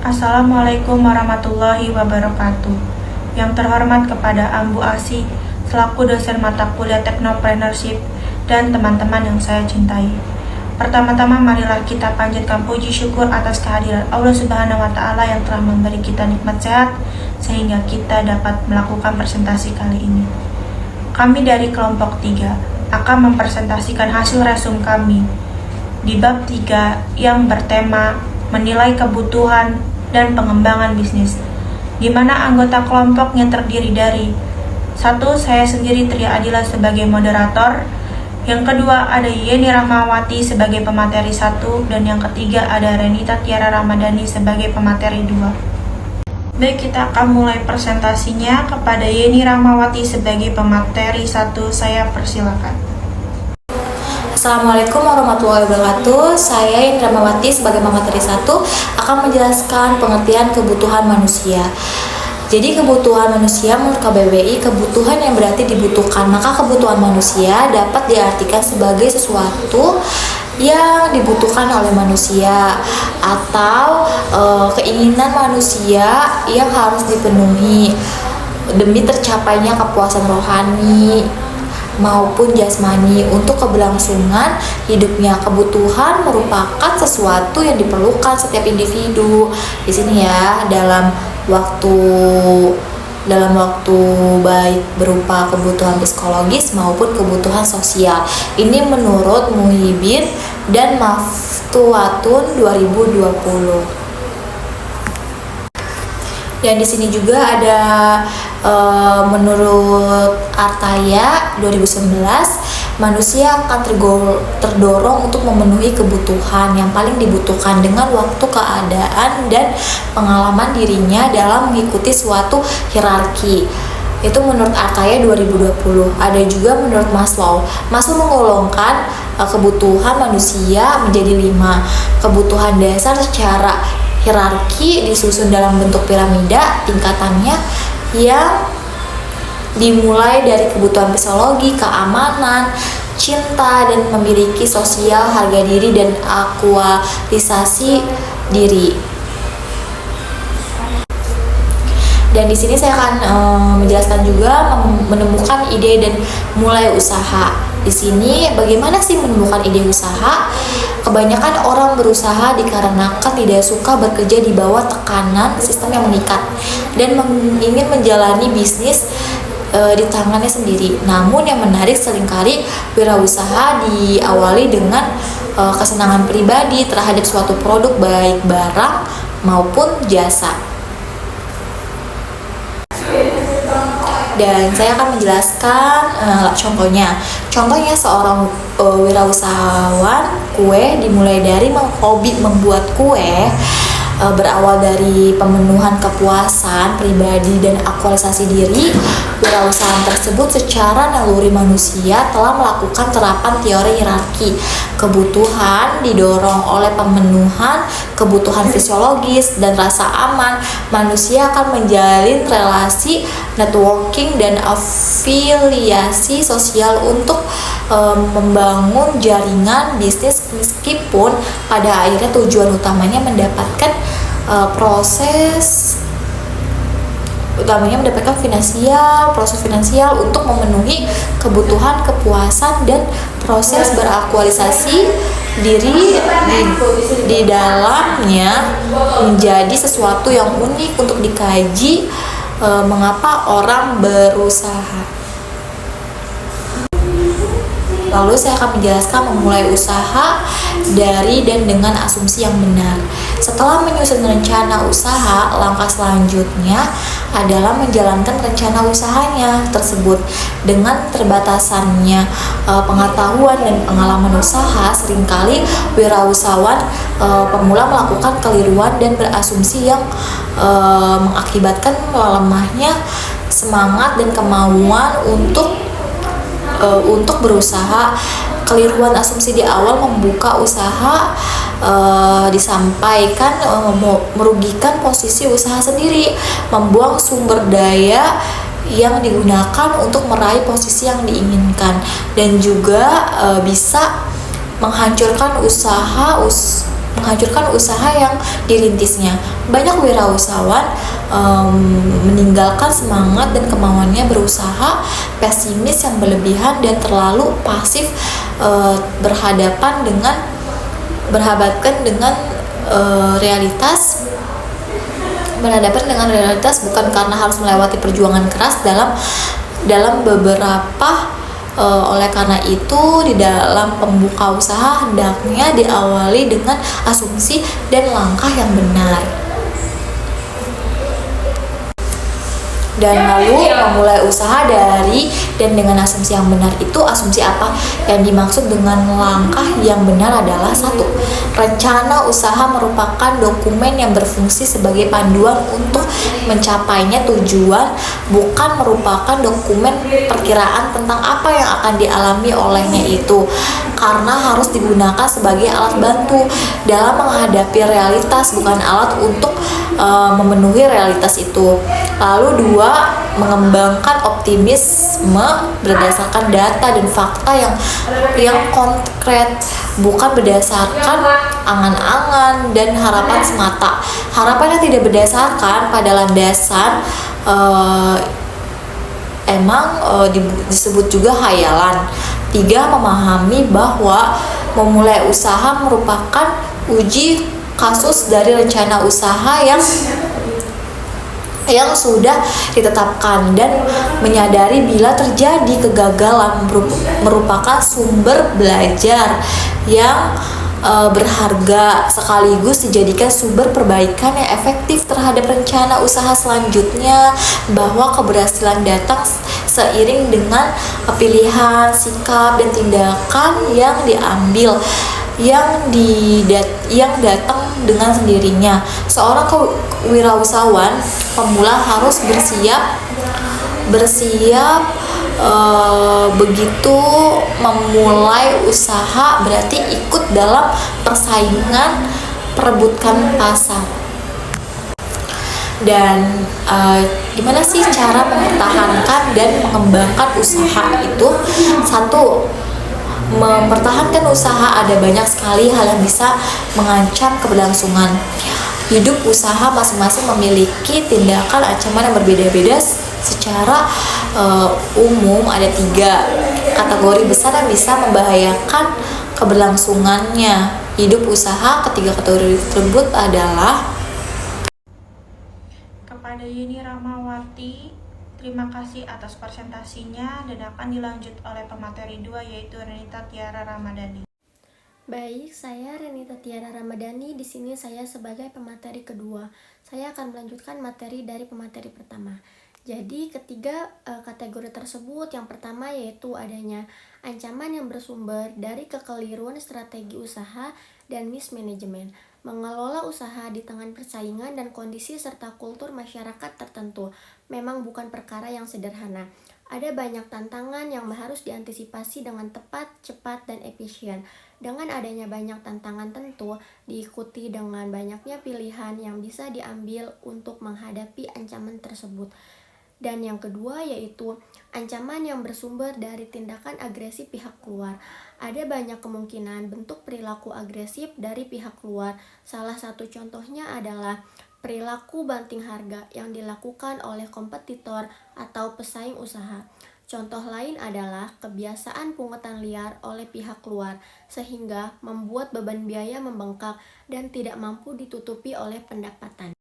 Assalamualaikum warahmatullahi wabarakatuh. Yang terhormat kepada Ambu Asi selaku dosen mata kuliah Technopreneurship dan teman-teman yang saya cintai. Pertama-tama marilah kita panjatkan puji syukur atas kehadiran Allah Subhanahu wa taala yang telah memberi kita nikmat sehat sehingga kita dapat melakukan presentasi kali ini. Kami dari kelompok 3 akan mempresentasikan hasil resum kami di bab 3 yang bertema menilai kebutuhan dan pengembangan bisnis, di mana anggota kelompoknya terdiri dari 1. Saya sendiri Tria Adila sebagai moderator, yang kedua ada Yeni Rahmawati sebagai pemateri 1, dan yang ketiga ada Renita Tiara Ramadhani sebagai pemateri 2. Baik, kita akan mulai presentasinya. Kepada Yeni Rahmawati sebagai pemateri 1, saya persilakan. Assalamualaikum warahmatullahi wabarakatuh. Saya Yeni Rahmawati sebagai pemateri 1 akan menjelaskan pengertian kebutuhan manusia. Jadi kebutuhan manusia menurut KBBI, kebutuhan yang berarti dibutuhkan. Maka kebutuhan manusia dapat diartikan sebagai sesuatu yang dibutuhkan oleh manusia atau keinginan manusia yang harus dipenuhi demi tercapainya kepuasan rohani maupun jasmani untuk keberlangsungan hidupnya. Kebutuhan merupakan sesuatu yang diperlukan setiap individu. Di sini ya, dalam waktu baik berupa kebutuhan psikologis maupun kebutuhan sosial. Ini menurut Muhyiddin dan Maftuhatun 2020. Dan di sini juga ada menurut Artaya 2019, manusia akan terdorong untuk memenuhi kebutuhan yang paling dibutuhkan dengan waktu, keadaan, dan pengalaman dirinya dalam mengikuti suatu hierarki. Itu menurut Artaya 2020. Ada juga menurut Maslow. Maslow menggolongkan kebutuhan manusia menjadi 5. Kebutuhan dasar secara hierarki disusun dalam bentuk piramida tingkatannya yang dimulai dari kebutuhan fisiologi, keamanan, cinta, dan memiliki sosial, harga diri, dan aktualisasi diri. Dan di sini saya akan menjelaskan juga menemukan ide dan mulai usaha. Di sini bagaimana sih menemukan ide usaha? Kebanyakan orang berusaha dikarenakan tidak suka bekerja di bawah tekanan sistem yang mengikat dan ingin menjalani bisnis di tangannya sendiri. Namun yang menarik, seringkali wirausaha diawali dengan kesenangan pribadi terhadap suatu produk, baik barang maupun jasa. Dan saya akan menjelaskan contohnya. Contohnya seorang wirausahawan kue dimulai dari hobi membuat kue, berawal dari pemenuhan kepuasan pribadi dan aktualisasi diri. Wirausahaan tersebut secara naluri manusia telah melakukan terapan teori hierarki. Kebutuhan didorong oleh pemenuhan kebutuhan fisiologis dan rasa aman. Manusia akan menjalin relasi, networking, dan afiliasi sosial untuk membangun jaringan bisnis, meskipun pada akhirnya tujuan utamanya mendapatkan proses finansial untuk memenuhi kebutuhan kepuasan dan proses beraktualisasi diri di dalamnya menjadi sesuatu yang unik untuk dikaji. Mengapa orang berusaha? Lalu saya akan menjelaskan memulai usaha dari dan dengan asumsi yang benar. Setelah menyusun rencana usaha, langkah selanjutnya adalah menjalankan rencana usahanya tersebut. Dengan terbatasannya pengetahuan dan pengalaman usaha, seringkali wirausahawan pemula melakukan keliruan dan berasumsi yang mengakibatkan melemahnya semangat dan kemauan untuk berusaha. Keliruan asumsi di awal membuka usaha disampaikan merugikan posisi usaha sendiri, membuang sumber daya yang digunakan untuk meraih posisi yang diinginkan, dan juga bisa menghancurkan menghancurkan usaha yang dirintisnya. Banyak wirausahawan meninggalkan semangat dan kemauannya berusaha, pesimis yang berlebihan dan terlalu pasif berhadapan dengan realitas bukan karena harus melewati perjuangan keras dalam beberapa oleh karena itu di dalam pembuka usaha hendaknya diawali dengan asumsi dan langkah yang benar. Dan lalu memulai usaha dengan asumsi yang benar itu, asumsi apa yang dimaksud dengan langkah yang benar adalah: 1. Rencana usaha merupakan dokumen yang berfungsi sebagai panduan untuk mencapainya tujuan, bukan merupakan dokumen perkiraan tentang apa yang akan dialami olehnya itu, karena harus digunakan sebagai alat bantu dalam menghadapi realitas, bukan alat untuk memenuhi realitas itu. Lalu 2, mengembangkan optimisme berdasarkan data dan fakta yang konkret, bukan berdasarkan angan-angan dan harapan semata. Harapan yang tidak berdasarkan pada landasan disebut juga khayalan. 3, memahami bahwa memulai usaha merupakan uji kasus dari rencana usaha yang sudah ditetapkan, dan menyadari bila terjadi kegagalan merupakan sumber belajar yang berharga, sekaligus dijadikan sumber perbaikan yang efektif terhadap rencana usaha selanjutnya, bahwa keberhasilan datang seiring dengan pilihan, sikap, dan tindakan yang diambil yang datang dengan sendirinya. Seorang wirausahawan pemula harus bersiap begitu memulai usaha berarti ikut dalam persaingan perebutkan pasar. Dan gimana sih cara mempertahankan dan mengembangkan usaha itu? 1. Mempertahankan usaha, ada banyak sekali hal yang bisa mengancam keberlangsungan hidup usaha. Masing-masing memiliki tindakan ancaman yang berbeda-beda. Secara umum ada 3 kategori besar yang bisa membahayakan keberlangsungannya hidup usaha. Ketiga kategori tersebut adalah: Kepada Yeni Rahmawati, terima kasih atas presentasinya, dan akan dilanjut oleh pemateri 2 yaitu Renita Tiara Ramadhani. Baik, saya Renita Tiara Ramadhani. Di sini saya sebagai pemateri kedua. Saya akan melanjutkan materi dari pemateri pertama. Jadi ketiga kategori tersebut, yang pertama yaitu adanya ancaman yang bersumber dari kekeliruan strategi usaha dan mismanagement. Mengelola usaha di tengah persaingan dan kondisi serta kultur masyarakat tertentu memang bukan perkara yang sederhana. Ada banyak tantangan yang harus diantisipasi dengan tepat, cepat, dan efisien. Dengan adanya banyak tantangan tentu diikuti dengan banyaknya pilihan yang bisa diambil untuk menghadapi ancaman tersebut. Dan yang kedua yaitu ancaman yang bersumber dari tindakan agresif pihak luar. Ada banyak kemungkinan bentuk perilaku agresif dari pihak luar. Salah satu contohnya adalah perilaku banting harga yang dilakukan oleh kompetitor atau pesaing usaha. Contoh lain adalah kebiasaan pungutan liar oleh pihak luar, sehingga membuat beban biaya membengkak dan tidak mampu ditutupi oleh pendapatan.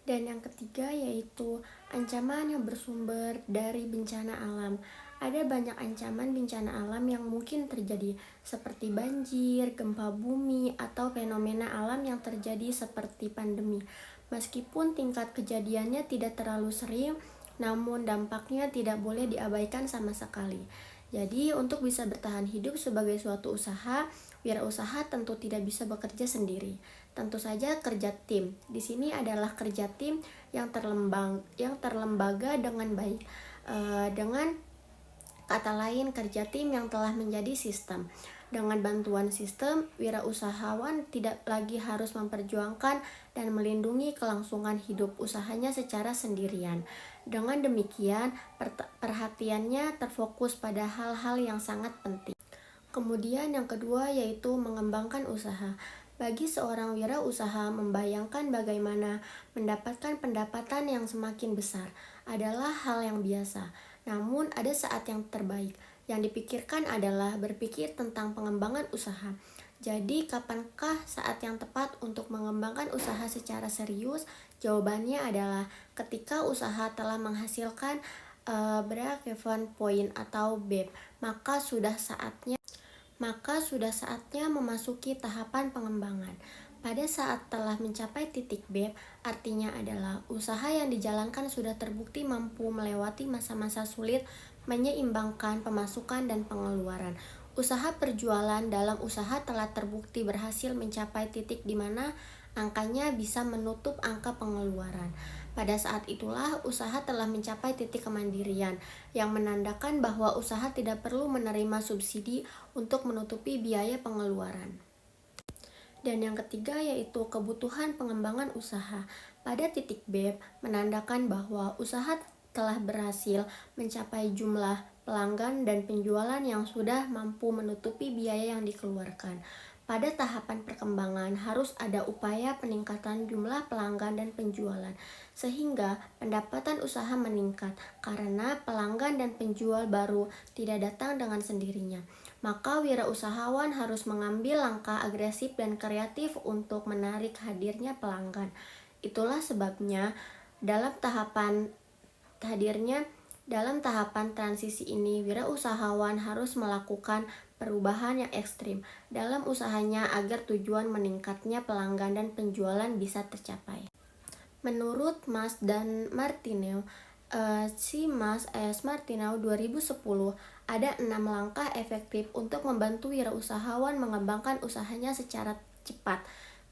Dan yang ketiga yaitu ancaman yang bersumber dari bencana alam. Ada banyak ancaman bencana alam yang mungkin terjadi, seperti banjir, gempa bumi, atau fenomena alam yang terjadi seperti pandemi. Meskipun tingkat kejadiannya tidak terlalu sering, namun dampaknya tidak boleh diabaikan sama sekali. Jadi untuk bisa bertahan hidup sebagai suatu usaha, wirausaha tentu tidak bisa bekerja sendiri. Tentu saja kerja tim. Di sini adalah kerja tim yang terlembaga dengan baik. Dengan kata lain, kerja tim yang telah menjadi sistem. Dengan bantuan sistem, wirausahawan tidak lagi harus memperjuangkan dan melindungi kelangsungan hidup usahanya secara sendirian. Dengan demikian, perhatiannya terfokus pada hal-hal yang sangat penting. Kemudian yang kedua yaitu mengembangkan usaha. Bagi seorang wirausaha, membayangkan bagaimana mendapatkan pendapatan yang semakin besar adalah hal yang biasa. Namun, ada saat yang terbaik. Yang dipikirkan adalah berpikir tentang pengembangan usaha. Jadi, kapankah saat yang tepat untuk mengembangkan usaha secara serius? Jawabannya adalah ketika usaha telah menghasilkan break-even point atau BEP, maka sudah saatnya memasuki tahapan pengembangan. Pada saat telah mencapai titik BEP, artinya adalah usaha yang dijalankan sudah terbukti mampu melewati masa-masa sulit, menyeimbangkan pemasukan dan pengeluaran. Usaha perjualan dalam usaha telah terbukti berhasil mencapai titik di mana angkanya bisa menutup angka pengeluaran. Pada saat itulah usaha telah mencapai titik kemandirian, yang menandakan bahwa usaha tidak perlu menerima subsidi untuk menutupi biaya pengeluaran. Dan yang ketiga yaitu kebutuhan pengembangan usaha. Pada titik BEP menandakan bahwa usaha telah berhasil mencapai jumlah pelanggan dan penjualan yang sudah mampu menutupi biaya yang dikeluarkan. Pada tahapan perkembangan harus ada upaya peningkatan jumlah pelanggan dan penjualan, sehingga pendapatan usaha meningkat karena pelanggan dan penjual baru tidak datang dengan sendirinya. Maka wirausahawan harus mengambil langkah agresif dan kreatif untuk menarik hadirnya pelanggan. Itulah sebabnya dalam tahapan transisi ini, wirausahawan harus melakukan perubahan yang ekstrim dalam usahanya agar tujuan meningkatnya pelanggan dan penjualan bisa tercapai. Menurut Mas dan Martineau, Mas S. Martineau 2010, ada 6 langkah efektif untuk membantu wirausahawan mengembangkan usahanya secara cepat.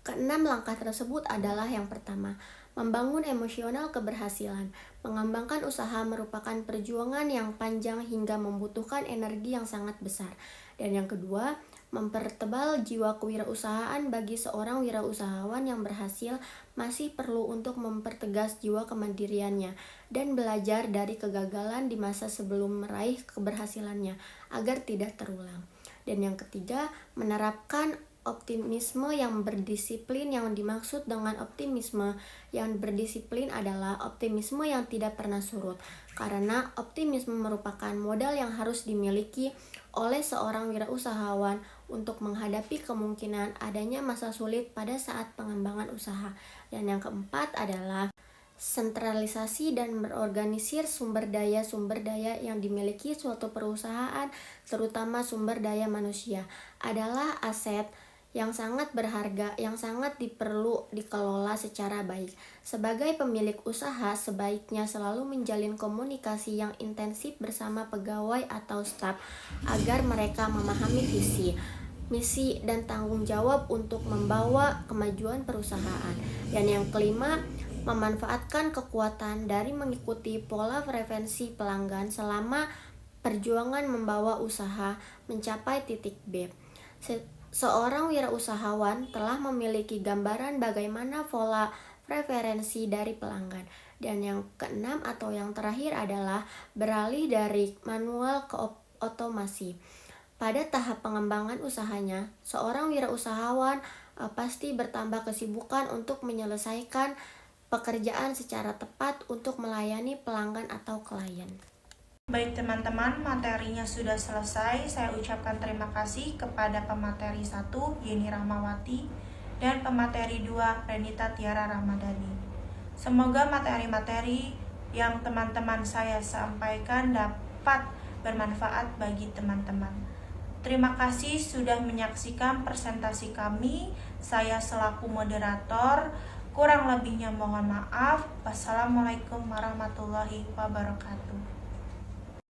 Keenam langkah tersebut adalah yang pertama, membangun emosional keberhasilan. Mengembangkan usaha merupakan perjuangan yang panjang hingga membutuhkan energi yang sangat besar. Dan yang kedua, mempertebal jiwa kewirausahaan. Bagi seorang wirausahawan yang berhasil, masih perlu untuk mempertegas jiwa kemandiriannya dan belajar dari kegagalan di masa sebelum meraih keberhasilannya agar tidak terulang. Dan yang ketiga, menerapkan optimisme yang berdisiplin. Yang dimaksud dengan optimisme yang berdisiplin adalah optimisme yang tidak pernah surut, karena optimisme merupakan modal yang harus dimiliki oleh seorang wirausahawan untuk menghadapi kemungkinan adanya masa sulit pada saat pengembangan usaha. Dan yang keempat adalah sentralisasi dan berorganisir sumber daya yang dimiliki suatu perusahaan, terutama sumber daya manusia, adalah aset yang sangat berharga, yang sangat diperlu dikelola secara baik. Sebagai pemilik usaha, sebaiknya selalu menjalin komunikasi yang intensif bersama pegawai atau staf agar mereka memahami visi, misi, dan tanggung jawab untuk membawa kemajuan perusahaan. Dan yang kelima, memanfaatkan kekuatan dari mengikuti pola preferensi pelanggan selama perjuangan membawa usaha mencapai titik BEP. Seorang wirausahawan telah memiliki gambaran bagaimana pola preferensi dari pelanggan. Dan yang keenam atau yang terakhir adalah beralih dari manual ke otomasi. Pada tahap pengembangan usahanya, seorang wirausahawan pasti bertambah kesibukan untuk menyelesaikan pekerjaan secara tepat untuk melayani pelanggan atau klien. Baik teman-teman, materinya sudah selesai. Saya ucapkan terima kasih kepada pemateri 1, Yeni Rahmawati, dan pemateri 2, Renita Tiara Ramadhani. Semoga materi-materi yang teman-teman saya sampaikan dapat bermanfaat bagi teman-teman. Terima kasih sudah menyaksikan presentasi kami. Saya selaku moderator, kurang lebihnya mohon maaf. Wassalamualaikum warahmatullahi wabarakatuh.